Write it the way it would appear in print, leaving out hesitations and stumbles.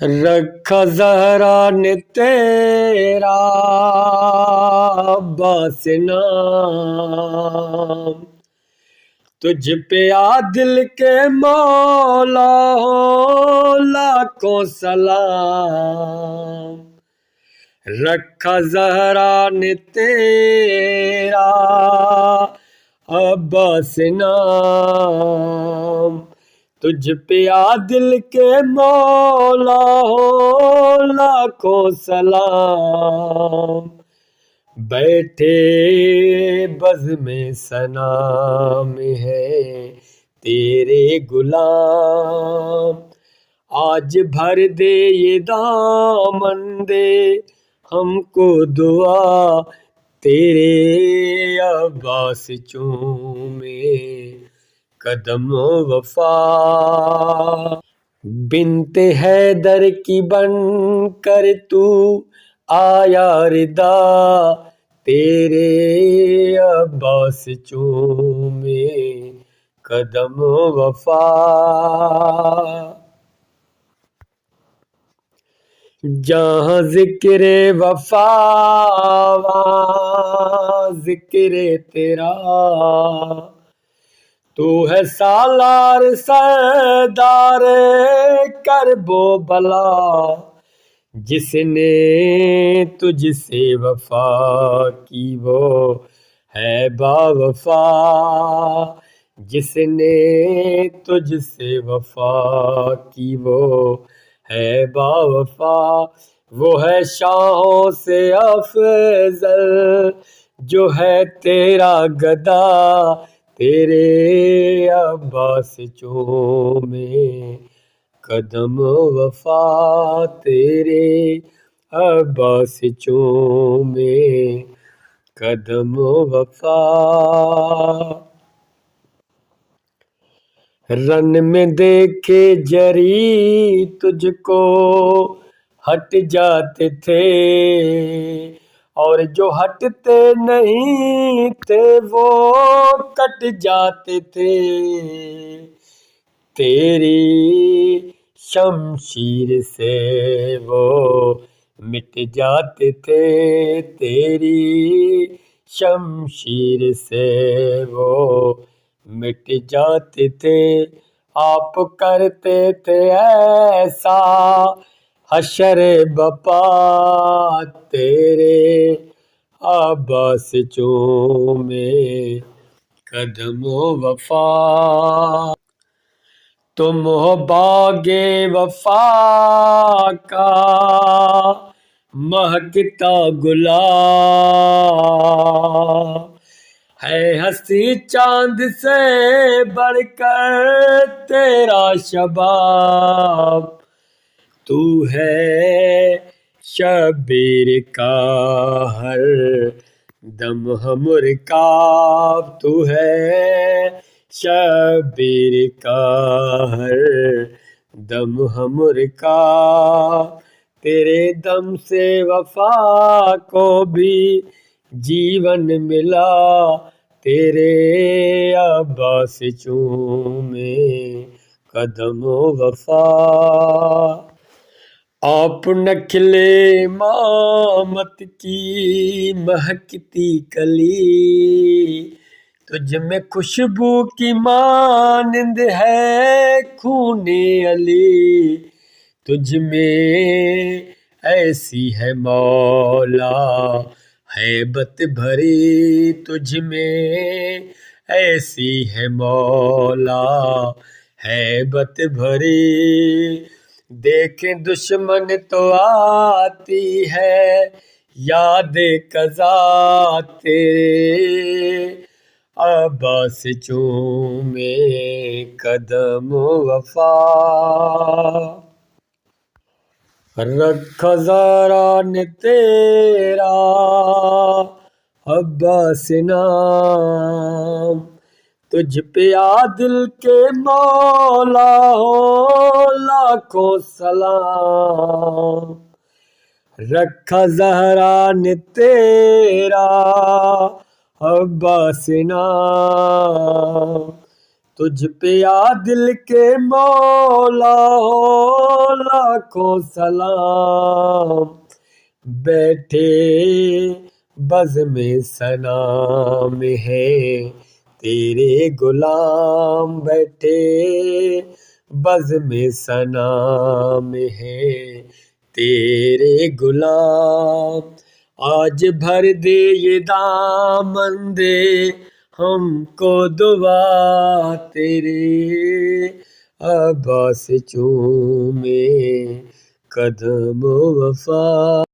رکھا زہرا نے تیرا عباس نام، تجھ پہ عادل کے مولا ہو لاکھوں سلام۔ رکھا زہرا نے تیرا عباس نام، تجھ پہ عادل کے مولا ہو لاکھوں سلام۔ بیٹھے بزم ثنا میں ہے تیرے غلام، آج بھر دے یہ دامن دے ہم کو دعا، تیرے عباس چومے قدم وفا۔ بنت حیدر کی بن کر تو آیا ردا، تیرے عباس چومے قدم وفا۔ جہاں ذکر وفا وہاں ذکر تیرا، تو ہے سالار سردار کرب و بلا۔ جس نے تجھ سے وفا کی وہ ہے با وفا، جس نے تجھ سے وفا کی وہ ہے با وفا۔ وہ ہے شاہوں سے افضل جو ہے تیرا گدا، تیرے عباس چومے قدم وفا، تیرے عباس چومے قدم وفا۔ رن میں دیکھے جری تجھ کو ہٹ جاتے تھے، اور جو ہٹتے نہیں تھے وہ کٹ جاتے تھے۔ تیری شمشیر سے وہ مٹ جاتے تھے، تیری شمشیر سے وہ مٹ جاتے تھے۔ آپ کرتے تھے ایسا حشر بپا، تیرے عباس چومے قدم وفا۔ تم ہو باغ وفا کا مہکتا گلاب، ہے ہنسی چاند سے بڑھ کر تیرا شباب۔ تو ہے شبیر کا ہر دم ہمرکاب، تو ہے شبیر کا ہر دم ہمرکاب۔ تیرے دم سے وفا کو بھی جیون ملا، تیرے عباس چومے قدم وفا۔ آپ نکلے امامت کی مہکتی کلی، تجھ میں خوشبو کی مانند ہے خون علی۔ تجھ میں ایسی ہے مولا ہیبت بھری، تجھ میں ایسی ہے مولا ہیبت بھری۔ دیکھیں دشمن تو آتی ہے یاد قضا، تیرے عباس چومے قدم وفا۔ رکھا زہرا نے تیرا عباس نام، تجھ پہ عادل کے مولا ہو لاکھوں سلام۔ رکھا زہرا نے تیرا عباس نام، تجھ پہ عادل کے مولا ہو لاکھوں سلام، بیٹھے بزم ثنا میں ہے تیرے غلام، بیٹھے بزم ثنا میں ہے تیرے غلام، آج بھر دے یہ دامن دے ہم کو دعا تیرے، عباس چومے قدم وفا۔